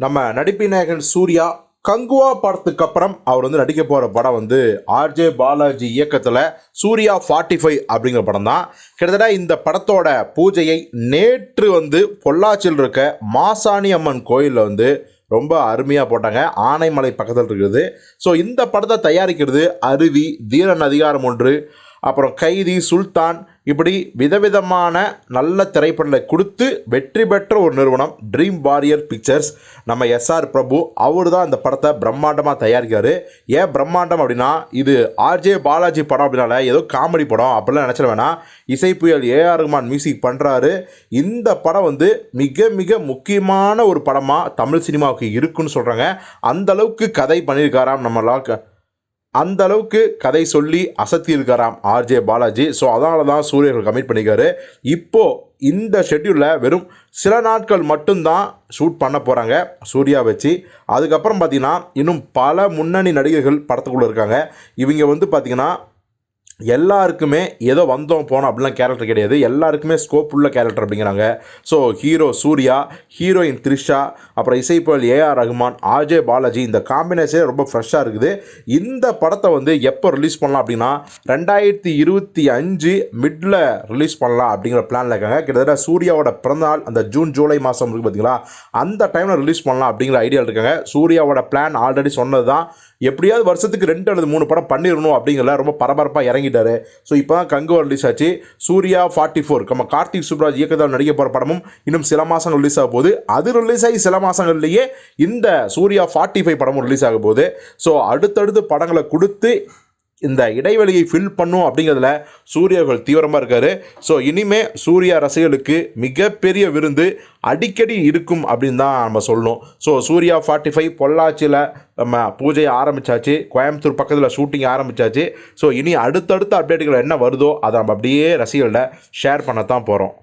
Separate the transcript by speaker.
Speaker 1: நம்ம நடிப்பின் நாயகன் சூர்யா கங்குவா படத்துக்கு அப்புறம் அவர் நடிக்க போகிற படம் ஆர்ஜே பாலாஜி இயக்கத்தில் சூர்யா 45 அப்படிங்கிற படம் தான். கிட்டத்தட்ட இந்த படத்தோட பூஜையை நேற்று பொள்ளாச்சியில் இருக்க மாசாணி அம்மன் கோயிலில் ரொம்ப அருமையாக போட்டாங்க. ஆனைமலை பக்கத்தில் இருக்குது. ஸோ இந்த படத்தை தயாரிக்கிறது அருவி, தீரன் அதிகாரம் 1, அப்புறம் கைதி, சுல்தான், இப்படி விதவிதமான நல்ல திரைப்படங்களை கொடுத்து வெற்றி பெற்ற ஒரு நிறுவனம் ட்ரீம் வாரியர் பிக்சர்ஸ். நம்ம எஸ்ஆர் பிரபு அவர் தான் இந்த படத்தை பிரம்மாண்டமாக தயாரிக்காரு. ஏன் பிரம்மாண்டம் அப்படின்னா, இது ஆர்ஜே பாலாஜி படம் அப்படின்னால ஏதோ காமெடி படம் அப்படிலாம் நினச்சிட வேணாம். இசைப்புயல் ஏஆர் ரஹ்மான் மியூசிக் பண்ணுறாரு. இந்த படம் மிக மிக முக்கியமான ஒரு படமாக தமிழ் சினிமாவுக்கு இருக்குன்னு சொல்கிறாங்க. அந்தளவுக்கு கதை பண்ணியிருக்காராம் அந்த அளவுக்கு கதை சொல்லி அசத்தி இருக்காராம் ஆர்ஜே பாலாஜி. ஸோ அதனால தான் சூரியர்கள் கமிட் பண்ணிக்காரு. இப்போது இந்த ஷெட்யூலில் வெறும் சில நாட்கள் மட்டும்தான் ஷூட் பண்ண போகிறாங்க சூர்யா வச்சு. அதுக்கப்புறம் பார்த்திங்கன்னா இன்னும் பல முன்னணி நடிகர்கள் படத்துக்குள்ளே இருக்காங்க. இவங்க பார்த்திங்கன்னா எல்லாருக்குமே ஏதோ வந்தோம் போனோம் அப்படிலாம் கேரக்டர் கிடையாது. எல்லாருக்குமே ஸ்கோப் உள்ள கேரக்டர் அப்படிங்கிறாங்க. So hero Suriya, heroine Trisha, அப்புறம் இசைப்புயல் ஏஆர் ரஹ்மான், ஆர்ஜே பாலாஜி, இந்த காம்பினேஷன் ரொம்ப ஃப்ரெஷ்ஷாக இருக்குது. இந்த படத்தை எப்போ ரிலீஸ் பண்ணலாம் அப்படின்னா 2025 மிடில் ரிலீஸ் பண்ணலாம் அப்படிங்கிற பிளானில் இருக்காங்க. கிட்டத்தட்ட சூர்யாவோட பிறந்தநாள் அந்த ஜூன் ஜூலை மாதம் இருக்குது பார்த்தீங்களா, அந்த டைமில் ரிலீஸ் பண்ணலாம் அப்படிங்கிற ஐடியாவில் இருக்காங்க. சூர்யாவோட பிளான் ஆல்ரெடி சொன்னது தான், எப்படியாவது வருஷத்துக்கு 2 அல்லது 3 படம் பண்ணிடணும் அப்படிங்கிற ரொம்ப பரபரப்பாக இறங்கிட்டாரு. ஸோ இப்போ தான் கங்குவா ரிலீஸ் ஆச்சு. சூர்யா 44 நம்ம கார்த்திக் சுப்ராஜ் இயக்கத்தில் நடிக்க போகிற படமும் இன்னும் சில மாதங்கள் ரிலீஸ் ஆக போகுது. அது ரிலீஸ் ஆகி சில மாதங்கள்லேயே இந்த சூர்யா 45 படமும் ரிலீஸ் ஆக போகுது. ஸோ அடுத்தடுத்து படங்களை கொடுத்து இந்த இடைவெளியை ஃபில் பண்ணும் அப்படிங்கிறதுல சூர்யாவுகள் தீவிரமாக இருக்கார். ஸோ இனிமேல் சூர்யா ரசிகர்களுக்கு மிகப்பெரிய விருந்து அடிக்கடி இருக்கும் அப்படின்னு தான் நம்ம சொல்லணும். ஸோ சூர்யா 45 பொள்ளாச்சியில் நம்ம பூஜையை ஆரம்பித்தாச்சு. கோயம்புத்தூர் பக்கத்தில் ஷூட்டிங் ஆரம்பித்தாச்சு. ஸோ இனி அடுத்தடுத்த அப்டேட்டுகள் என்ன வருதோ அதை நம்ம அப்படியே ரசிகர்கள்ட்ட ஷேர் பண்ணத்தான் போகிறோம்.